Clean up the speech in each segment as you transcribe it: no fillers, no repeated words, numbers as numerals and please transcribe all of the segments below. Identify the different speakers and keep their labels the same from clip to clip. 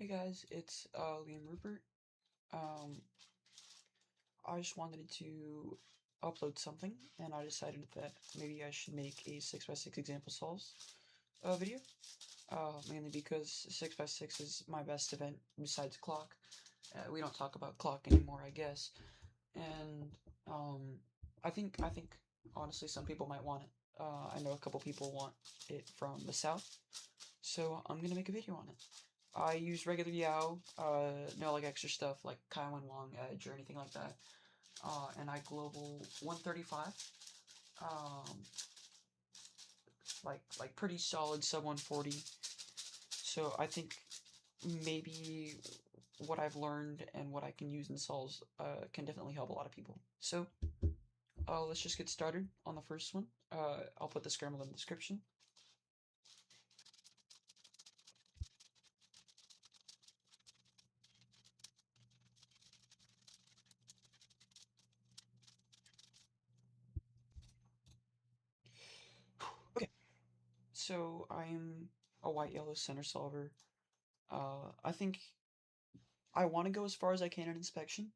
Speaker 1: Hey guys, it's Liam Rupert. Um, I just wanted to upload something, and I decided that maybe I should make a 6x6 example solves video. Mainly because 6x6 is my best event besides clock. We don't talk about clock anymore, I guess. And um, I think honestly some people might want it. I know a couple people want it from the south, so I'm gonna make a video on it. I use regular Yao, no like extra stuff like Kaiwan Wong Edge or anything like that. And I global 135. Um, like pretty solid sub 140. So I think maybe what I've learned and what I can use in solves can definitely help a lot of people. So let's just get started on the first one. I'll put the scramble in the description. Okay, so I'm a white yellow center solver. I think I want to go as far as I can in inspection,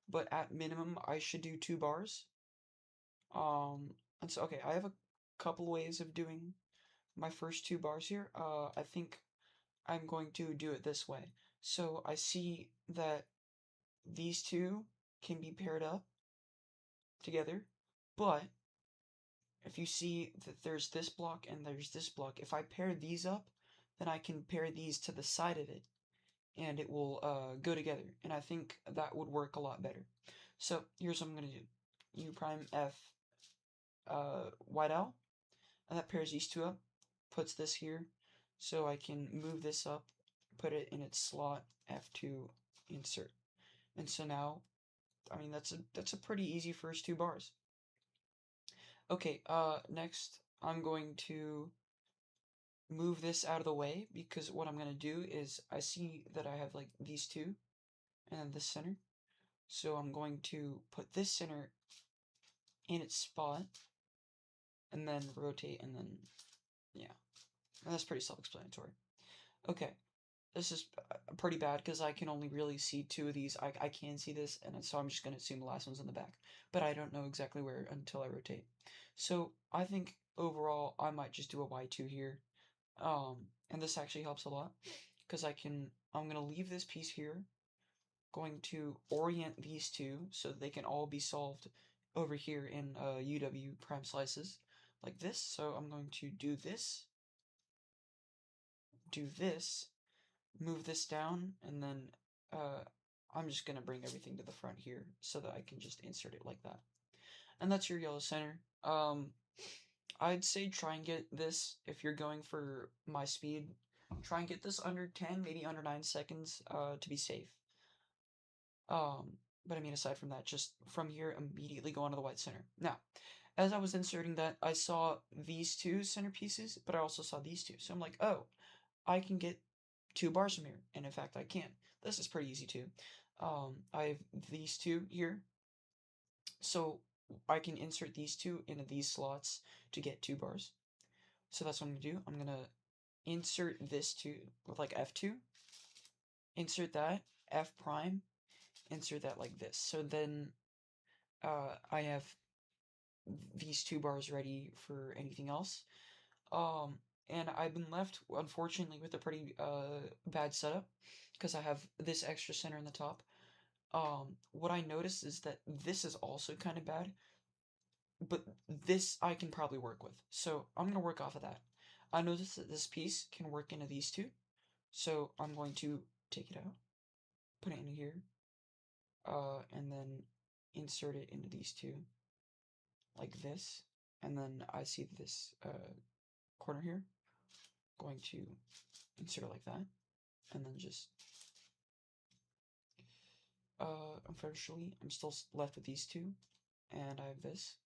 Speaker 1: but at minimum I should do 2 bars. And so okay, I have a couple ways of doing my first 2 bars here. I think I'm going to do it this way. So I see that these two can be paired up together, but if you see that there's this block and there's this block, if I pair these up, then I can pair these to the side of it and it will go together. And I think that would work a lot better. So here's what I'm going to do. U prime F white owl, and that pairs these two up, puts this here, so I can move this up, put it in its slot, F2, insert. And so now, I mean, that's a pretty easy first 2 bars. Okay, next I'm going to move this out of the way because what I'm going to do is I see that I have like these two and then this center. So I'm going to put this center in its spot and then rotate and then, yeah. And that's pretty self-explanatory. Okay, this is pretty bad because I can only really see 2 of these. I can see this, and so I'm just going to assume the last one's in the back. But I don't know exactly where until I rotate. So I think overall I might just do a Y2 here. And this actually helps a lot because I'm going to leave this piece here, going to orient these two so that they can all be solved over here in UW prime slices like this. So I'm going to do this, move this down, and then I'm just going to bring everything to the front here so that I can just insert it like that. And that's your yellow center. I'd say try and get this, if you're going for my speed, try and get this under 10, maybe under 9 seconds to be safe. But I mean, aside from that, just from here, immediately go onto the white center. Now, as I was inserting that, I saw these two center pieces, but I also saw these two. So I'm like, oh, I can get 2 bars from here. And in fact, I can. This is pretty easy too. I have these two here. So I can insert these two into these slots to get 2 bars. So that's what I'm going to do. I'm going to insert this two with like F2, insert that, F prime, insert that like this. So then I have these 2 bars ready for anything else. And I've been left, unfortunately, with a pretty bad setup because I have this extra center in the top. What I noticed is that this is also kind of bad, but this I can probably work with. So I'm going to work off of that. I noticed that this piece can work into these two, so I'm going to take it out, put it in here, and then insert it into these two, like this, and then I see this corner here, going to insert it like that, and then just, unfortunately, I'm still left with these two, and I have this,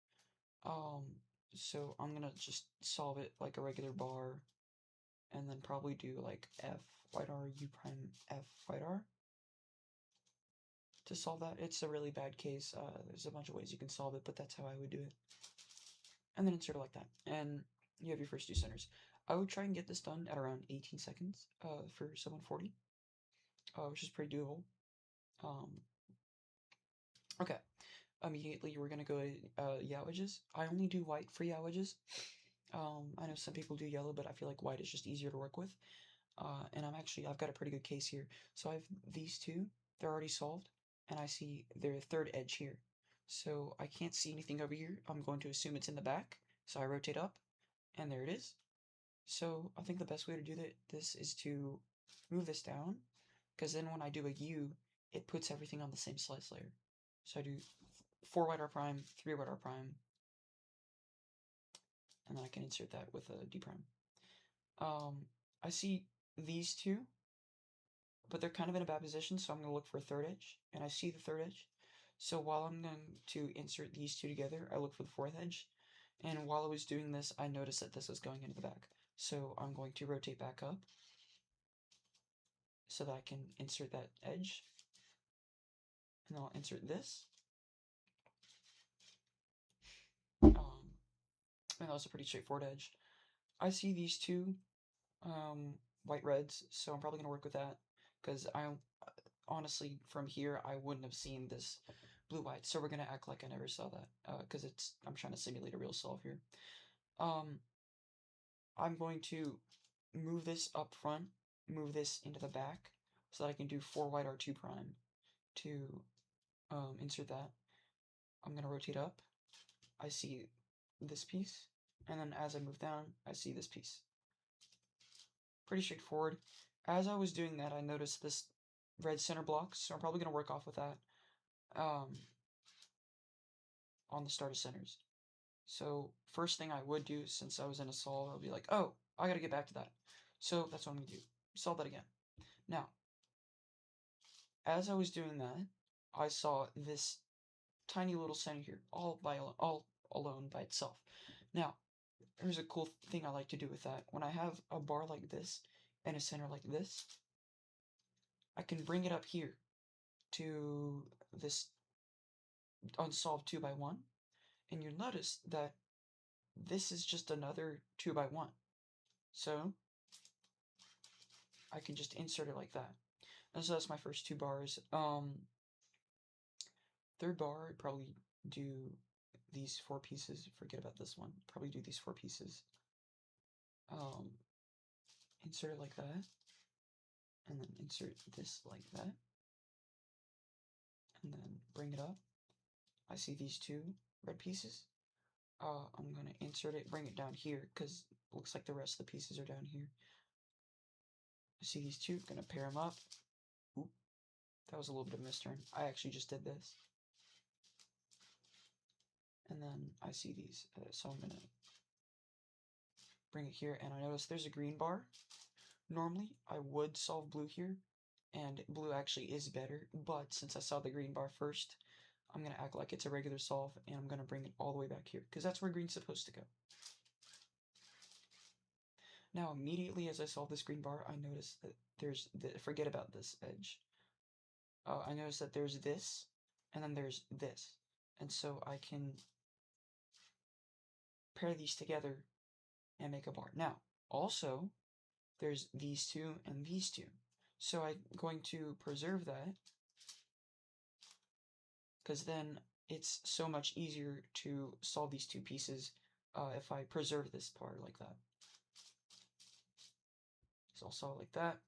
Speaker 1: so I'm gonna just solve it like a regular bar, and then probably do like F white R, U prime F white R to solve that. It's a really bad case. There's a bunch of ways you can solve it, but that's how I would do it. And then insert it like that, and you have your first 2 centers. I would try and get this done at around 18 seconds for sub 140. which is pretty doable. Okay, immediately we're gonna go to yaw wedges. I only do white for yaw wedges. I know some people do yellow, but I feel like white is just easier to work with. And I've got a pretty good case here. So I have these two, they're already solved, and I see their third edge here. So I can't see anything over here. I'm going to assume it's in the back. So I rotate up, and there it is. So I think the best way to do this is to move this down, because then when I do a U, it puts everything on the same slice layer. So I do 4 white R prime, 3 white R prime, and then I can insert that with a D prime. I see these two, but they're kind of in a bad position, so I'm going to look for a third edge, and I see the third edge. So while I'm going to insert these two together, I look for the fourth edge, and while I was doing this, I noticed that this was going into the back. So I'm going to rotate back up so that I can insert that edge, and I'll insert this. And that was a pretty straightforward edge. I see these two white reds, so I'm probably going to work with that, because I honestly, from here, I wouldn't have seen this blue white, so we're going to act like I never saw that, because I'm trying to simulate a real solve here. I'm going to move this up front, move this into the back, so that I can do 4 white R2 prime to insert that. I'm going to rotate up, I see this piece, and then as I move down, I see this piece. Pretty straightforward. As I was doing that, I noticed this red center block, so I'm probably going to work off with that on the start of centers. So first thing I would do, since I was in a solve, I'll be like, oh, I got to get back to that. So that's what I'm going to do. Solve that again. Now, as I was doing that, I saw this tiny little center here, all alone by itself. Now, here's a cool thing I like to do with that. When I have a bar like this and a center like this, I can bring it up here to this unsolved 2 by 1, and you'll notice that this is just another 2 by 1. So I can just insert it like that. And so that's my first 2 bars. Third bar, I'd probably do these 4 pieces. Forget about this one. Probably do these 4 pieces. Insert it like that, and then insert this like that, and then bring it up. I see these 2 red pieces. I'm gonna insert it, bring it down here, because it looks like the rest of the pieces are down here. I see these 2, gonna pair them up. Oop, that was a little bit of a misturn. I actually just did this. And then I see these, so I'm gonna bring it here, and I notice there's a green bar. Normally, I would solve blue here, and blue actually is better, but since I saw the green bar first, I'm going to act like it's a regular solve, and I'm going to bring it all the way back here, because that's where green's supposed to go. Now, immediately as I solve this green bar, I notice that forget about this edge. I notice that there's this, and then there's this, and so I can pair these together and make a bar. Now, also, there's these 2 and these 2. So I'm going to preserve that, because then it's so much easier to solve these 2 pieces if I preserve this part like that. So I'll solve it like that,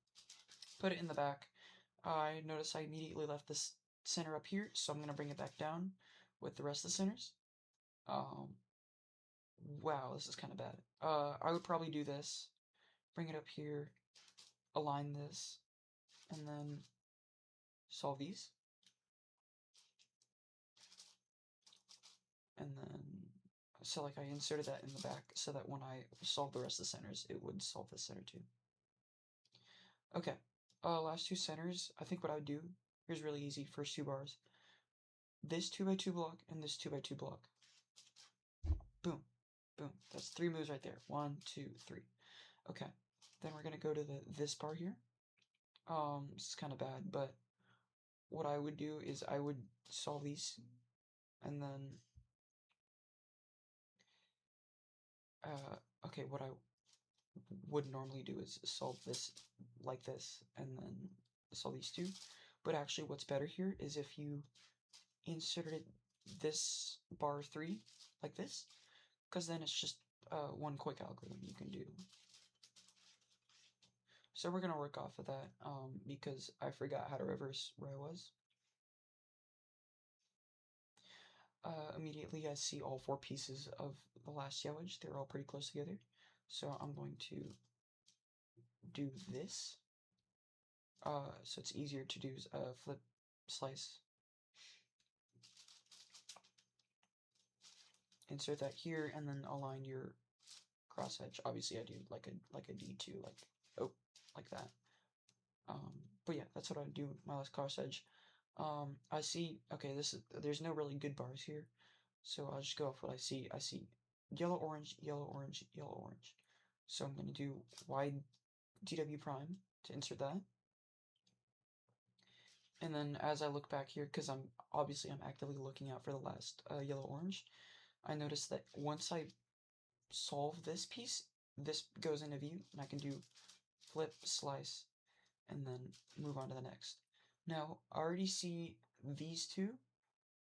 Speaker 1: put it in the back. I notice I immediately left this center up here, so I'm going to bring it back down with the rest of the centers. Wow, this is kind of bad. I would probably do this, bring it up here, align this, and then solve these. And then, so like I inserted that in the back so that when I solve the rest of the centers, it would solve the center too. Okay, last 2 centers, I think what I would do, here's really easy, first 2 bars. This 2 by 2 block and this 2 by 2 block. Boom, boom, that's 3 moves right there. 1, 2, 3. Okay, then we're gonna go to this bar here. This is kind of bad, but what I would do is I would solve these, and then, okay, what I would normally do is solve this like this, and then solve these two. But actually what's better here is if you inserted this bar 3 like this, because then it's just one quick algorithm you can do. So we're going to work off of that because I forgot how to reverse where I was. Immediately I see all 4 pieces of the last yellow edge. They're all pretty close together. So I'm going to do this. So it's easier to do flip slice. Insert that here and then align your cross edge. Obviously I do like a D2, like that. But yeah, that's what I do with my last cross edge. I see, okay, there's no really good bars here, so I'll just go off what I see. I see yellow, orange, yellow, orange, yellow, orange. So I'm going to do wide DW prime to insert that. And then as I look back here, because I'm actively looking out for the last yellow, orange, I notice that once I solve this piece, this goes into view, and I can do flip, slice, and then move on to the next. Now, I already see these two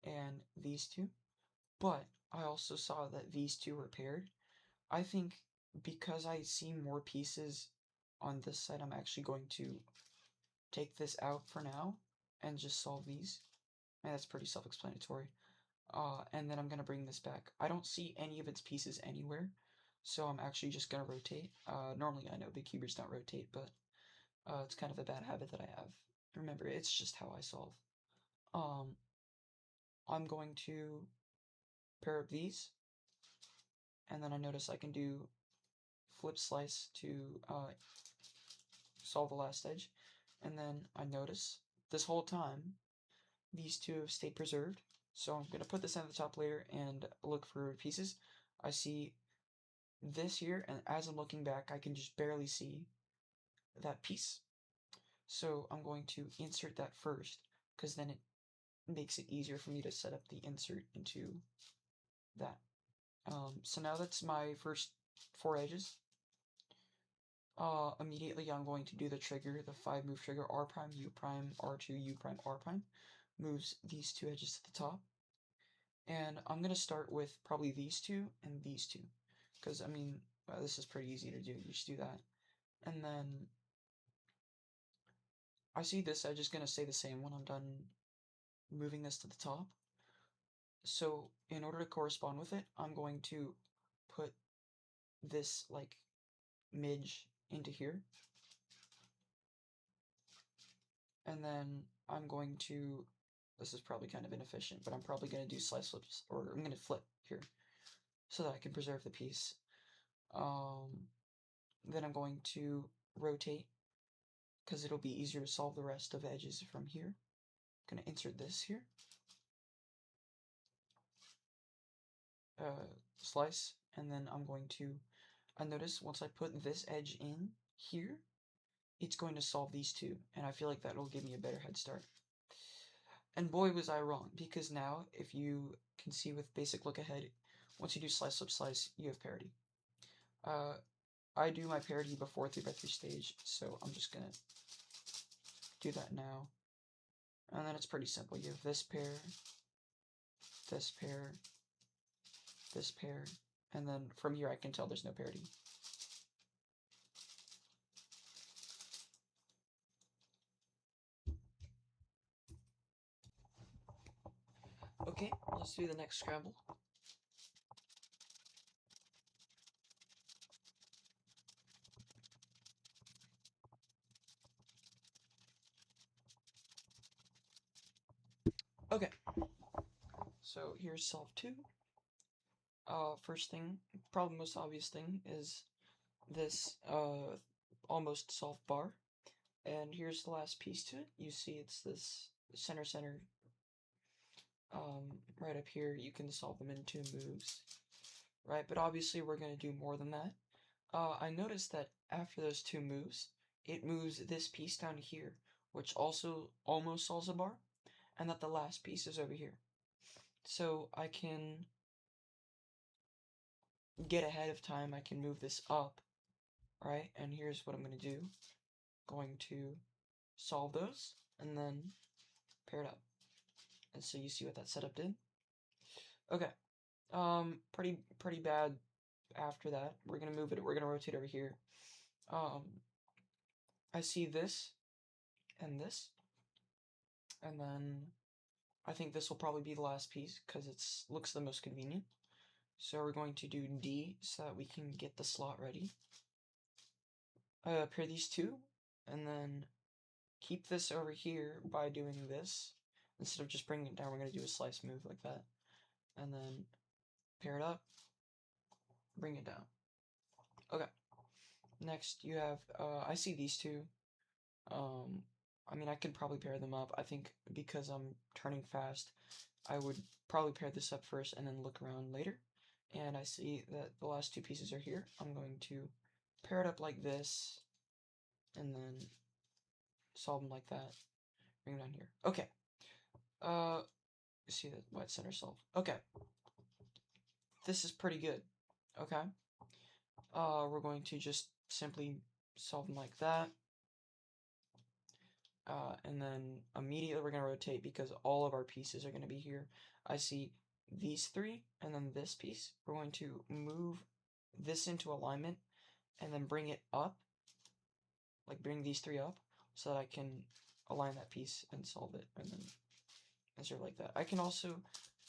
Speaker 1: and these two, but I also saw that these two were paired. I think because I see more pieces on this side, I'm actually going to take this out for now and just solve these. And that's pretty self-explanatory. And then I'm going to bring this back. I don't see any of its pieces anywhere, so I'm actually just going to rotate. Normally I know big cubers don't rotate, but it's kind of a bad habit that I have. Remember, it's just how I solve. I'm going to pair up these, and then I notice I can do flip slice to solve the last edge, and then I notice this whole time these two have stayed preserved. So I'm going to put this on the top layer and look for pieces. I see this here, and as I'm looking back, I can just barely see that piece. So I'm going to insert that first, because then it makes it easier for me to set up the insert into that. So now that's my first 4 edges. Immediately I'm going to do the trigger, the 5 move trigger, R prime, U prime, R2, U prime, R prime. Moves these 2 edges to the top. And I'm going to start with probably these 2 and these 2. Because, I mean, this is pretty easy to do. You just do that. And then I see this edge is going to stay the same when I'm done moving this to the top. So in order to correspond with it, I'm going to put this like midge into here. And then I'm going to, this is probably kind of inefficient, but I'm probably going to do slice flips, or I'm going to flip here so that I can preserve the piece. Then I'm going to rotate because it'll be easier to solve the rest of the edges from here. I'm going to insert this here. Slice, and then I'm going to, I notice once I put this edge in here, it's going to solve these two, and I feel like that will give me a better head start. And boy was I wrong, because now, if you can see with basic look ahead, once you do slice, flip, slice, you have parity. I do my parity before 3x3 stage, so I'm just gonna do that now. And then it's pretty simple. You have this pair, this pair, this pair, and then from here I can tell there's no parity. Okay, let's do the next scramble. Okay, so here's solve 2. First thing, probably most obvious thing, is this almost solved bar. And here's the last piece to it. You see it's this center right up here. You can solve them in 2 moves, right? But obviously we're going to do more than that. I noticed that after those 2 moves, it moves this piece down here, which also almost solves a bar, and that the last piece is over here. So I can get ahead of time. I can move this up, right? And here's what I'm going to do. Going to solve those, and then pair it up. And so you see what that setup did. Okay, pretty bad after that. We're gonna move it, we're gonna rotate over here. I see this, and this, and then I think this will probably be the last piece, because it looks the most convenient. So we're going to do D, so that we can get the slot ready. Pair these two, and then keep this over here by doing this. Instead of just bringing it down, we're going to do a slice move like that. And then pair it up, bring it down. Okay. Next, you have, I see these two. I mean, I could probably pair them up. I think because I'm turning fast, I would probably pair this up first and then look around later. And I see that the last two pieces are here. I'm going to pair it up like this, and then solve them like that. Bring it down here. Okay. See that white center solve. Okay. This is pretty good. Okay. We're going to just simply solve them like that. And then immediately we're going to rotate because all of our pieces are going to be here. I see these three and then this piece. We're going to move this into alignment and then bring it up. Like bring these three up so that I can align that piece and solve it, and then insert like that. I can also,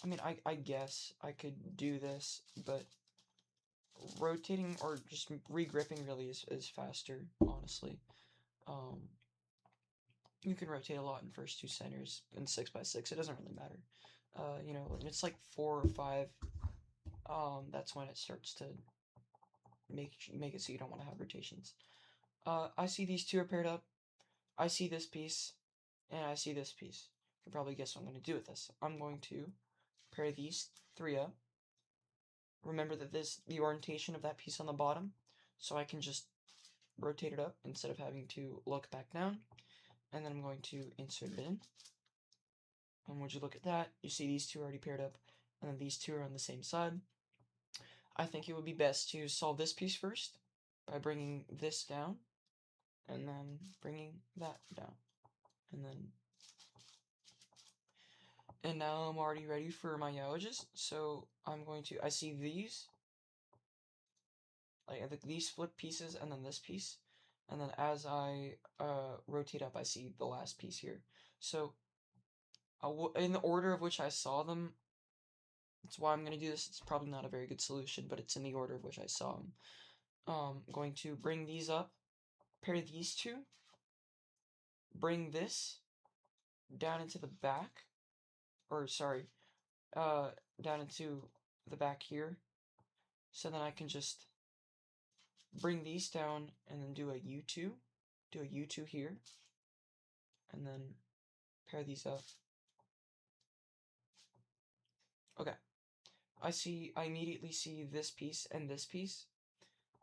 Speaker 1: I mean, I guess I could do this, but rotating or just re-gripping really is faster, honestly. You can rotate a lot in first two centers in 6x6. It doesn't really matter. You know, when it's like 4 or 5, that's when it starts to make it so you don't want to have rotations. I see these two are paired up. I see this piece, and I see this piece. You can probably guess what I'm going to do with this. I'm going to pair these three up. Remember that the orientation of that piece on the bottom, so I can just rotate it up instead of having to look back down. And then I'm going to insert it in. And would you look at that, you see these two are already paired up, and then these two are on the same side. I think it would be best to solve this piece first by bringing this down, and then bringing that down. And now I'm already ready for my yaw edges, so I'm going to, I see these, like these flip pieces and then this piece, and then as I rotate up, I see the last piece here. So in the order of which I saw them, that's why I'm going to do this. It's probably not a very good solution, but it's in the order of which I saw them. I'm going to bring these up, pair these two, bring this down into the back, or sorry, down into the back here, so then I can just bring these down and then do a U2, here, and then pair these up. Okay, I immediately see this piece and this piece,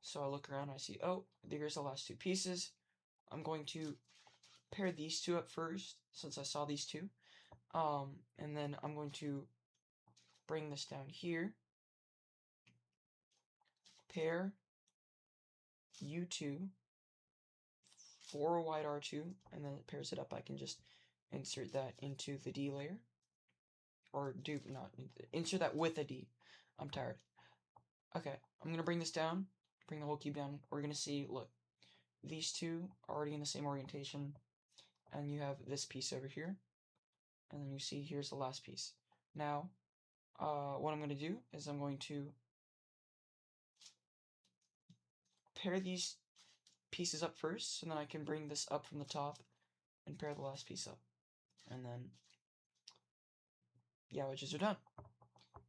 Speaker 1: so I look around, I see, oh, there's the last two pieces. I'm going to pair these two up first, since I saw these two, and then I'm going to bring this down here, pair U2, 4 wide R2, and then it pairs it up. I can just insert that into the D layer, or insert that with a D. I'm tired. Okay, I'm gonna bring this down, bring the whole cube down. We're gonna see, look, these two are already in the same orientation, and you have this piece over here, and then you see here's the last piece. Now, what I'm gonna do is I'm going to pair these pieces up first, so then I can bring this up from the top and pair the last piece up, and then yeah, wedges are done.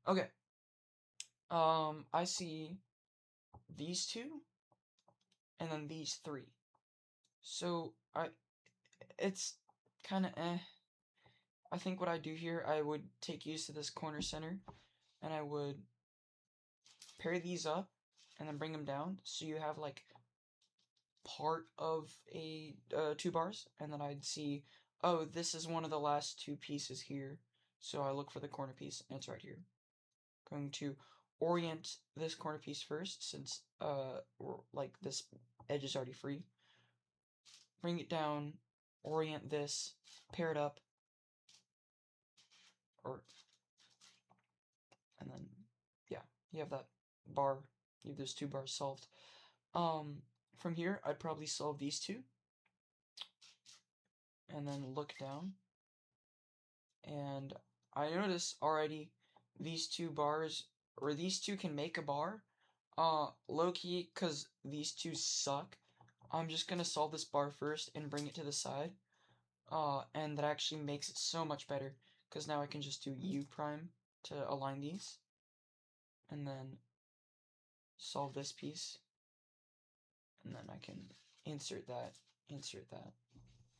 Speaker 1: Okay. I see these two, and then these three. So it's kind of eh. I think what I do here, I would take use to this corner center, and I would pair these up, and then bring them down, so you have like part of a 2 bars, and then I'd see, oh, this is one of the last two pieces here, so I look for the corner piece, and it's right here. Going to orient this corner piece first, since like this edge is already free. Bring it down orient this, pair it up, and then, yeah, you have that bar, you have those two bars solved. From here, I'd probably solve these two, and then look down, and I notice already these two bars, or these two can make a bar. Low-key, because these two suck, I'm just gonna solve this bar first and bring it to the side. And that actually makes it so much better, because now I can just do U prime to align these, and then solve this piece, and then I can insert that, insert that.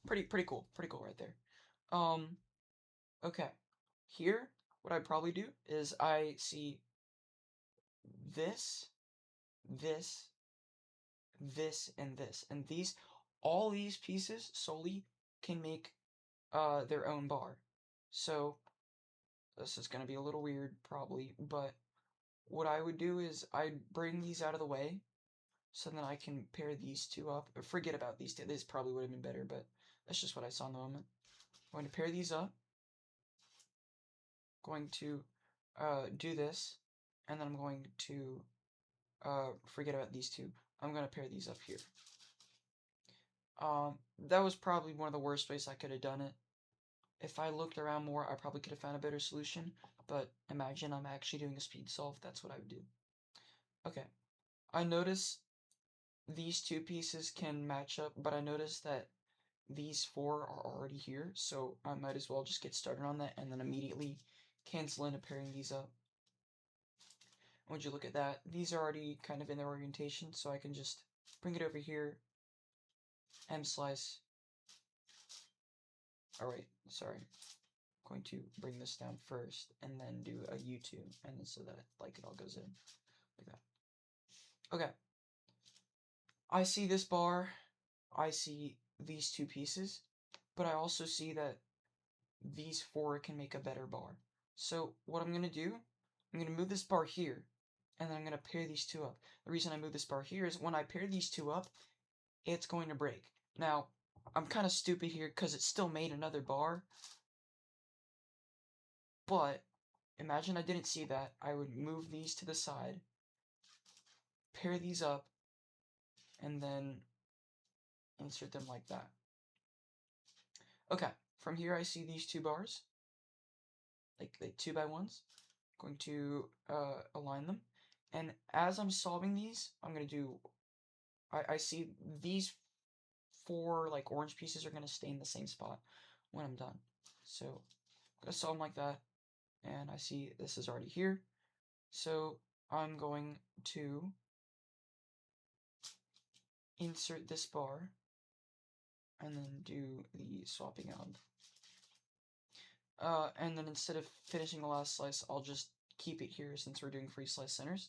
Speaker 1: Pretty cool right there. Okay. Here, what I'd probably do is I see this, this, this, and this. And all these pieces solely can make their own bar. So, this is going to be a little weird, probably, but what I would do is I'd bring these out of the way so then I can pair these two up. Forget about these two. This probably would have been better, but that's just what I saw in the moment. I'm going to pair these up. Going to do this, and then I'm going to forget about these two. I'm going to pair these up here. That was probably one of the worst ways I could have done it. If I looked around more, I probably could have found a better solution, but imagine I'm actually doing a speed solve. That's what I would do. Okay, I notice these two pieces can match up, but I notice that these four are already here, so I might as well just get started on that and then immediately cancel into pairing these up. Would you look at that? These are already kind of in their orientation, so I can just bring it over here, M slice. Alright, sorry. I'm going to bring this down first, and then do a U2, and then so that like it all goes in, like that. Okay. I see this bar, I see these two pieces, but I also see that these four can make a better bar. So what I'm going to do, I'm going to move this bar here, and then I'm going to pair these two up. The reason I move this bar here is when I pair these two up, it's going to break. Now, I'm kind of stupid here because it still made another bar, but imagine I didn't see that. I would move these to the side, pair these up, and then insert them like that. Okay, from here I see these two bars, like 2x1s. Going to align them, and as I'm solving these, I'm going to do, I see these four like orange pieces are going to stay in the same spot when I'm done. So I'm going to solve them like that, and I see this is already here. So I'm going to insert this bar and then do the swapping out. And then instead of finishing the last slice, I'll just keep it here since we're doing free slice centers.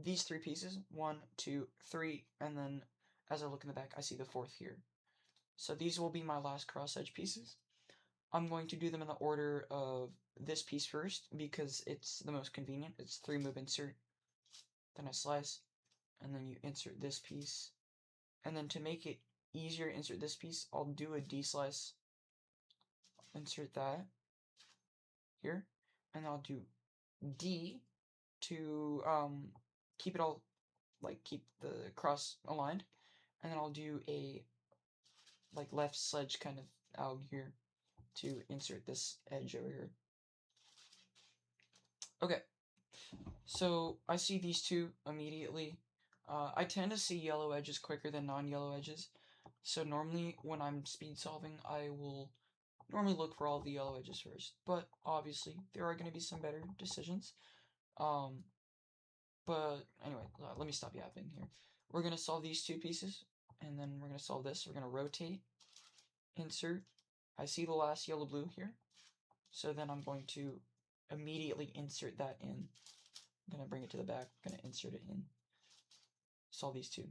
Speaker 1: These three pieces, 1, 2, 3, and then as I look in the back, I see the fourth here. So these will be my last cross edge pieces. I'm going to do them in the order of this piece first because it's the most convenient. It's 3 move insert, then I slice, and then you insert this piece. And then to make it easier to insert this piece, I'll do a D slice, insert that here, and I'll do D to keep it all, like keep the cross aligned, and then I'll do a like left sledge kind of out here to insert this edge over here. Okay, so I see these two immediately. I tend to see yellow edges quicker than non-yellow edges, so normally when I'm speed solving, I will normally look for all the yellow edges first, but obviously there are going to be some better decisions. But anyway, let me stop yapping here. We're going to solve these two pieces, and then we're going to solve this. We're going to rotate, insert. I see the last yellow blue here, so then I'm going to immediately insert that in. I'm going to bring it to the back, I'm going to insert it in. Solve these two.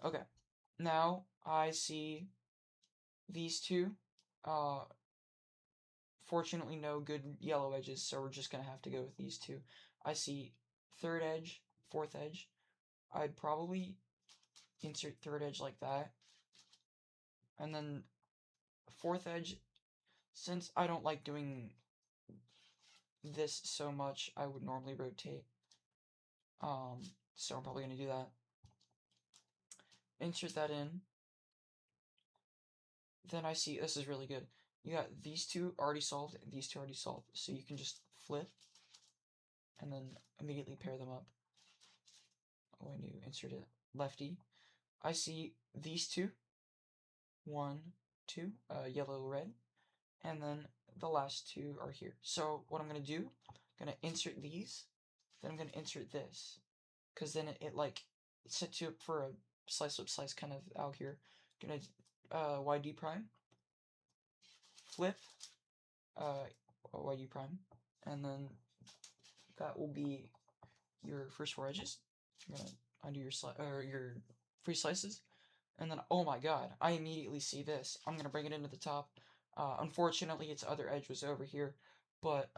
Speaker 1: Okay, now I see these two. Fortunately, no good yellow edges, so we're just going to have to go with these two. I see third edge, fourth edge. I'd probably insert third edge like that, And then fourth edge, since I don't like doing this so much, I would normally rotate. So I'm probably going to do that. Insert that in. Then I see, this is really good. You got these two already solved, and these two already solved. So you can just flip, and then immediately pair them up. When you insert it lefty, I see these two. One, two, yellow, red. And then the last two are here. So what I'm going to do, I'm going to insert these, then I'm going to insert this. Because then it like, sets you up for a slice up slice kind of out here. Gonna YD prime, flip, YD prime, and then that will be your first four edges. You're gonna undo your free slices, and then oh my god, I immediately see this. I'm gonna bring it into the top. Unfortunately, its other edge was over here, but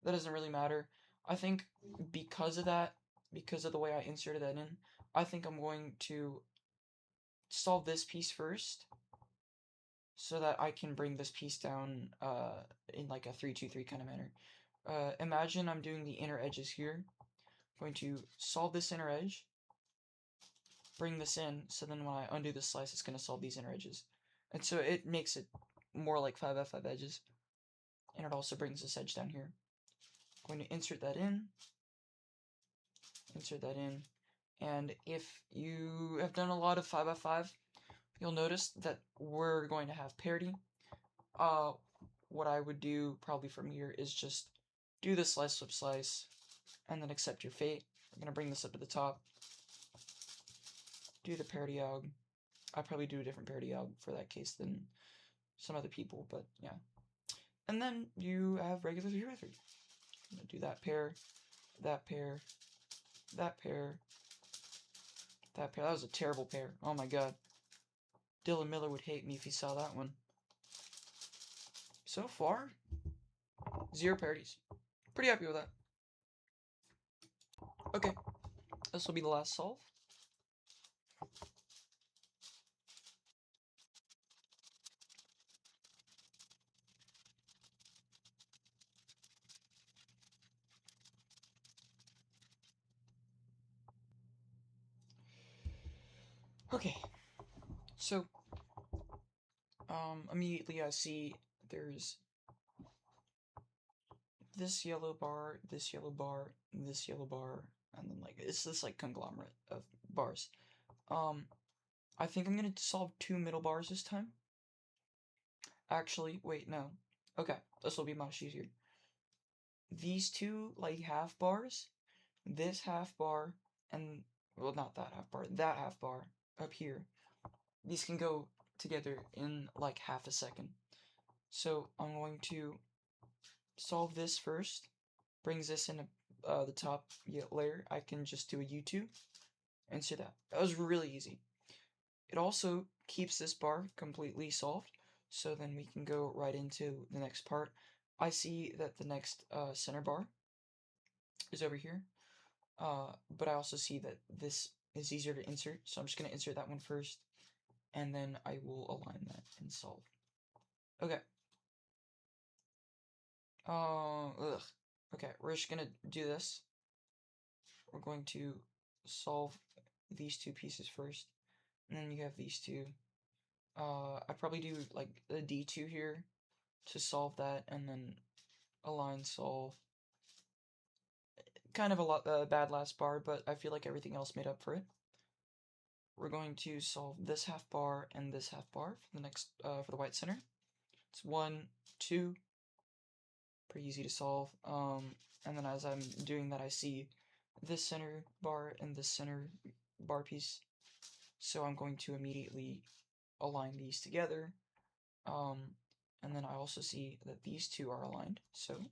Speaker 1: that doesn't really matter. I think because of that, because of the way I inserted that in, I think I'm going to solve this piece first, so that I can bring this piece down in like a 3-2-3 kind of manner. Imagine I'm doing the inner edges here. I'm going to solve this inner edge, bring this in, so then when I undo the slice, it's going to solve these inner edges. And so it makes it more like 5f5 edges. And it also brings this edge down here. I'm going to insert that in, and if you have done a lot of 5f5, you'll notice that we're going to have parity. What I would do probably from here is just do the slice flip slice, and then accept your fate. I'm going to bring this up to the top, do the parity alg. I probably do a different parity alg for that case than some other people, but yeah. And then you have regular 3x3. I'm going to do that pair, that pair, that pair, that pair. That was a terrible pair. Oh my god. Dylan Miller would hate me if he saw that one. So far, 0 parities. Pretty happy with that. Okay, this will be the last solve. Okay, so immediately I see there's this yellow bar, this yellow bar, this yellow bar, and then like it's this like conglomerate of bars. I think I'm gonna solve 2 middle bars this time. Actually, wait, no. Okay, this will be much easier. These two like half bars, this half bar, and well, not that half bar, that half bar up here. These can go together in like half a second. So I'm going to solve this first. Brings this in the top layer. I can just do a U2 and see that. That was really easy. It also keeps this bar completely solved. So then we can go right into the next part. I see that the next center bar is over here. But I also see that this is easier to insert. So I'm just going to insert that one first. And then I will align that and solve. Okay. Ugh. Okay, we're just gonna do this. We're going to solve these two pieces first, and then you have these two. I'd probably do like a D2 here to solve that, and then align solve. Kind of a lot bad last bar, but I feel like everything else made up for it. We're going to solve this half bar and this half bar for the next for the white center. It's 1, 2. Pretty easy to solve. And then as I'm doing that, I see this center bar and this center bar piece. So I'm going to immediately align these together. And then I also see that these two are aligned. So I'm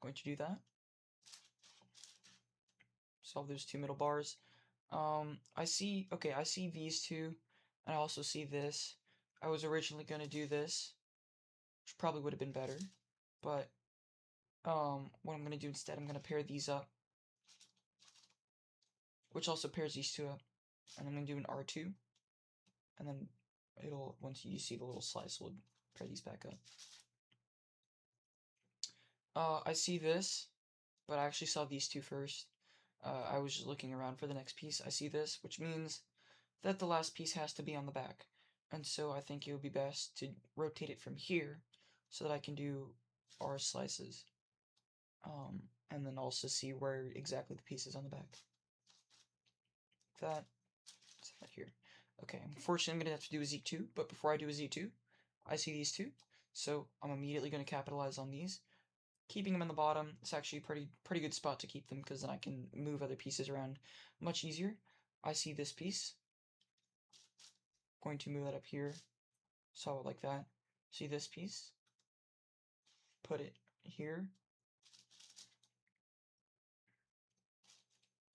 Speaker 1: going to do that. Solve those 2 middle bars. I see these two, and I also see this. I was originally going to do this, which probably would have been better, but what I'm going to do instead, I'm going to pair these up, which also pairs these two up, and I'm going to do an R2. and then it'll, once you see the little slice, we'll pair these back up. I see this, but I actually saw these two first. I was just looking around for the next piece. I see this, which means that the last piece has to be on the back. And so I think it would be best to rotate it from here so that I can do our slices. And then also see where exactly the piece is on the back. That, here. Okay, unfortunately I'm going to have to do a Z2, but before I do a Z2, I see these two. So I'm immediately going to capitalize on these. Keeping them on the bottom, it's actually a pretty good spot to keep them, because then I can move other pieces around much easier. I see this piece. Going to move that up here, solid like that. See this piece? Put it here.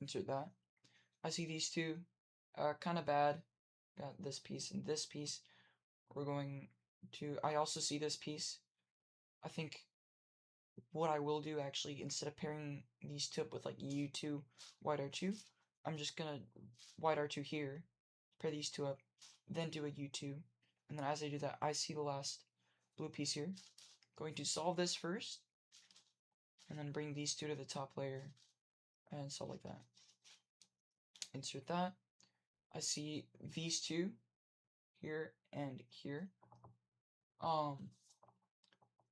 Speaker 1: Insert that. I see these two. Kind of bad. Got this piece and this piece. We're going to... I also see this piece. I think what I will do, actually, instead of pairing these two up with like U2, white R2, I'm just gonna white R2 here, pair these two up, then do a U2, and then as I do that, I see the last blue piece here. Going to solve this first, and then bring these two to the top layer, and solve like that. Insert that. I see these two here and here.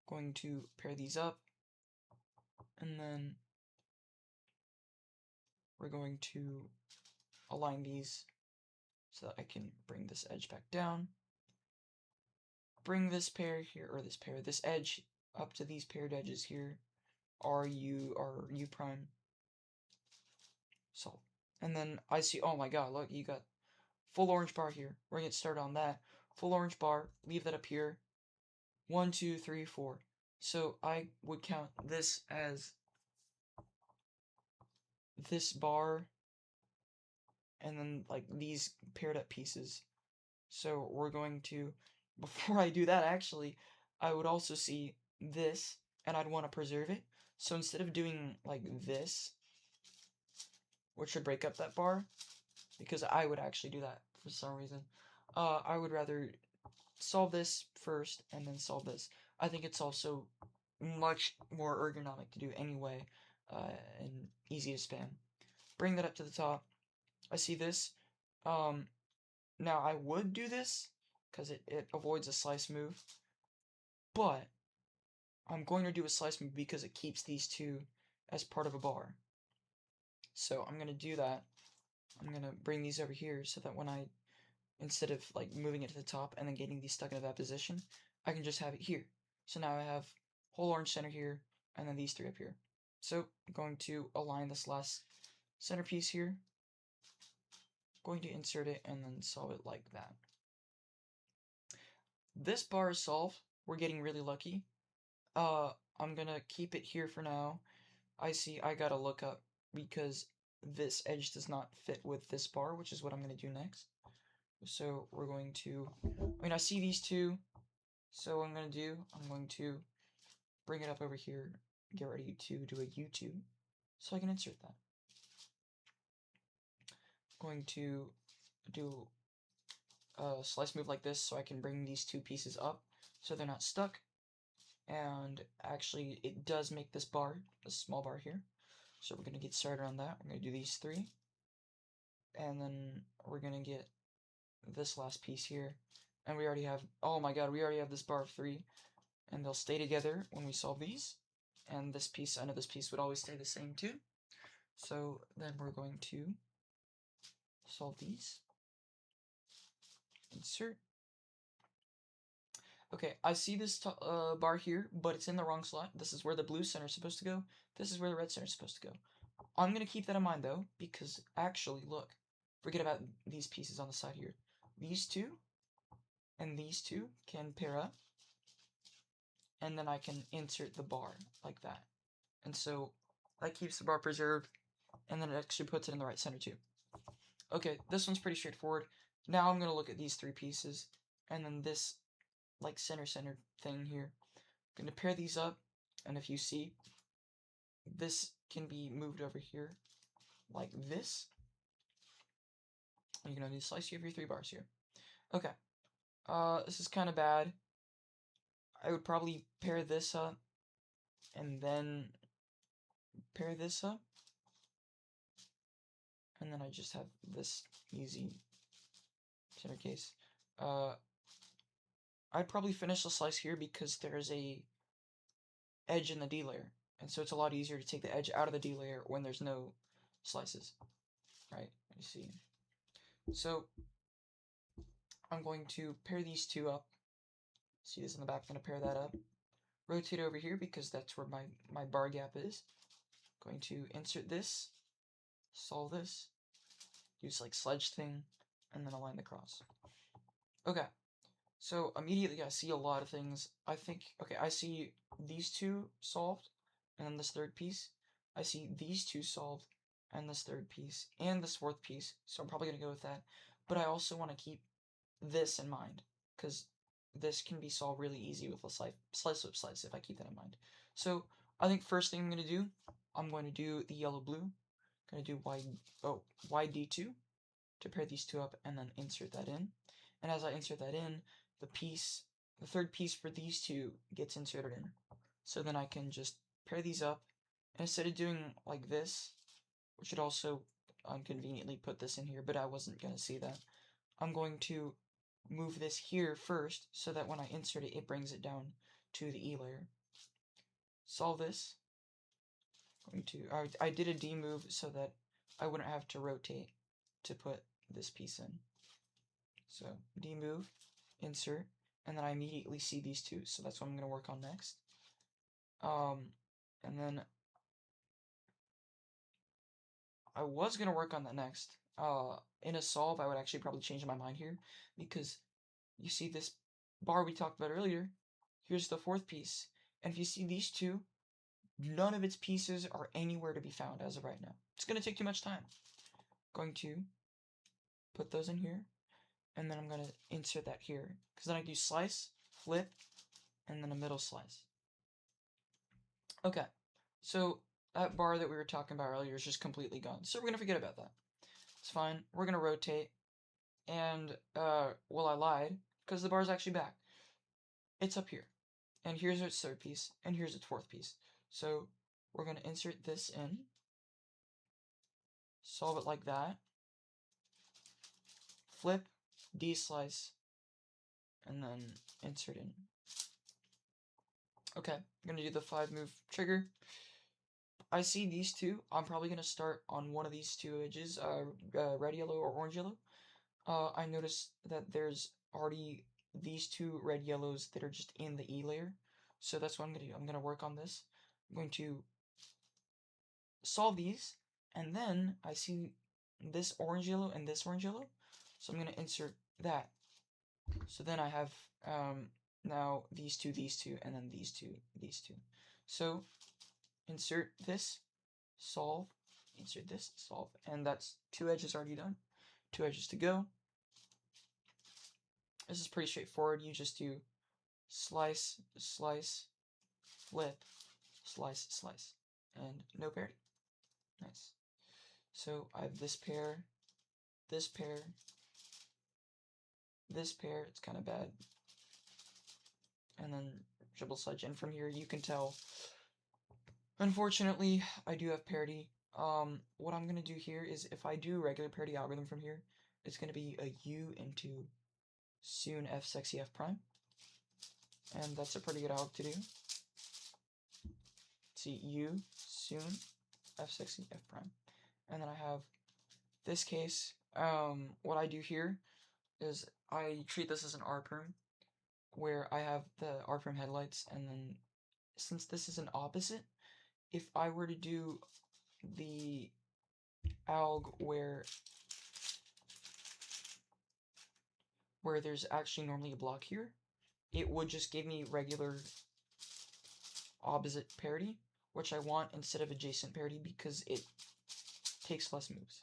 Speaker 1: Going to pair these up, and then we're going to align these so that I can bring this edge back down. Bring this pair here, or this edge up to these paired edges here. U prime. So, and then I see, oh my god, look, you got full orange bar here. We're gonna get started on that. Full orange bar, leave that up here. 1, 2, 3, 4. So I would count this as this bar, and then like these paired up pieces. So we're going to, before I do that, actually, I would also see this, and I'd want to preserve it. So instead of doing like this, which would break up that bar, because I would actually do that for some reason, I would rather solve this first and then solve this. I think it's also much more ergonomic to do anyway, and easy to span. Bring that up to the top. I see this. Now I would do this because it avoids a slice move, but I'm going to do a slice move because it keeps these two as part of a bar. So I'm going to do that. I'm going to bring these over here so that when I, instead of like moving it to the top and then getting these stuck into that position, I can just have it here. So now I have whole orange center here, and then these three up here. So I'm going to align this last centerpiece here. Going to insert it and then solve it like that. This bar is solved. We're getting really lucky. I'm gonna keep it here for now. I see I gotta look up because this edge does not fit with this bar, which is what I'm gonna do next. So we're going to, I see these two, so what I'm going to bring it up over here, get ready to do a U2, so I can insert that. Going to do a slice move like this so I can bring these two pieces up so they're not stuck, and actually it does make this bar, this small bar here, so we're going to get started on that. We're going to do these three, and then we're going to get this last piece here, and we already have, oh my god, we already have this bar of 3, and they'll stay together when we solve these, and this piece, I know this piece would always stay the same too, so then we're going to solve these, insert. Okay, I see this bar here, but it's in the wrong slot. This is where the blue center is supposed to go, this is where the red center is supposed to go. I'm going to keep that in mind though, because actually, look, forget about these pieces on the side here. These two and these two can pair up, and then I can insert the bar like that. And so that keeps the bar preserved, and then it actually puts it in the right center too. Okay, this one's pretty straightforward. Now I'm going to look at these 3 pieces, and then this like center thing here. I'm going to pair these up, and if you see, this can be moved over here like this. You're going to need to slice, you have your 3 bars here. Okay. This is kind of bad. I would probably pair this up and then pair this up. And then I just have this easy center case. I'd probably finish the slice here because there's a edge in the D layer. And so it's a lot easier to take the edge out of the D layer when there's no slices. Right? You see. So I'm going to pair these two up. See this in the back, I'm going to pair that up. Rotate over here because that's where my bar gap is. Going to insert this, solve this, use like sledge thing, and then align the cross. Okay, so immediately I see a lot of things. I think, okay, I see these two solved, and then this third piece. I see these two solved, and this third piece, and this fourth piece, so I'm probably going to go with that. But I also want to keep this in mind, because this can be solved really easy with a slice whip slice if I keep that in mind. So I think first thing I'm going to do, I'm going to do the yellow-blue. I'm going to do YD2 to pair these two up and then insert that in. And as I insert that in, the third piece for these two gets inserted in. So then I can just pair these up. And instead of doing like this, which would also inconveniently put this in here, but I wasn't going to see that, I'm going to move this here first so that when I insert it, it brings it down to the E layer. Solve this. I did a D move so that I wouldn't have to rotate to put this piece in. So D move, insert, and then I immediately see these two, so that's what I'm going to work on next. And then I was going to work on that next. In a solve, I would actually probably change my mind here, because you see this bar we talked about earlier, here's the fourth piece, and if you see these two, none of its pieces are anywhere to be found as of right now. It's going to take too much time. Going to put those in here, and then I'm going to insert that here, because then I do slice, flip, and then a middle slice. Okay, so that bar that we were talking about earlier is just completely gone, so we're going to forget about that. It's fine. We're going to rotate, and, well, I lied, because the bar's actually back. It's up here, and here's its third piece, and here's its fourth piece. So we're going to insert this in, solve it like that, flip, D-slice, and then insert in. Okay, I'm going to do the 5-move trigger. I see these two. I'm probably going to start on one of these two edges, red yellow or orange yellow. I noticed that there's already these two red yellows that are just in the E layer. So that's what I'm going to do. I'm going to work on this. I'm going to solve these, and then I see this orange yellow and this orange yellow. So I'm going to insert that. So then I have now these two, and then these two, So insert this, solve, insert this, solve, and that's 2 edges already done. 2 edges to go. This is pretty straightforward. You just do slice, slice, flip, slice, slice, and no parity. Nice. So I have this pair, this pair, this pair. It's kind of bad. And then triple sledge. And from here, you can tell, unfortunately, I do have parity. What I'm going to do here is, if I do regular parity algorithm from here, it's going to be a U into soon F sexy F prime. And that's a pretty good alg to do. See, U, soon, F sexy F prime. And then I have this case. What I do here is I treat this as an R perm, where I have the R perm headlights, and then since this is an opposite, if I were to do the alg where there's actually normally a block here, it would just give me regular opposite parity, which I want instead of adjacent parity because it takes less moves.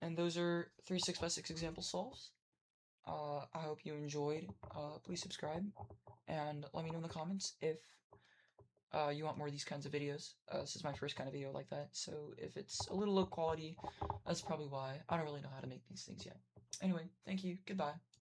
Speaker 1: And those are 3 6x6 example solves. I hope you enjoyed. Please subscribe, and let me know in the comments if you want more of these kinds of videos. This is my first kind of video like that, so if it's a little low quality, that's probably why. I don't really know how to make these things yet. Anyway, thank you. Thank you. Goodbye.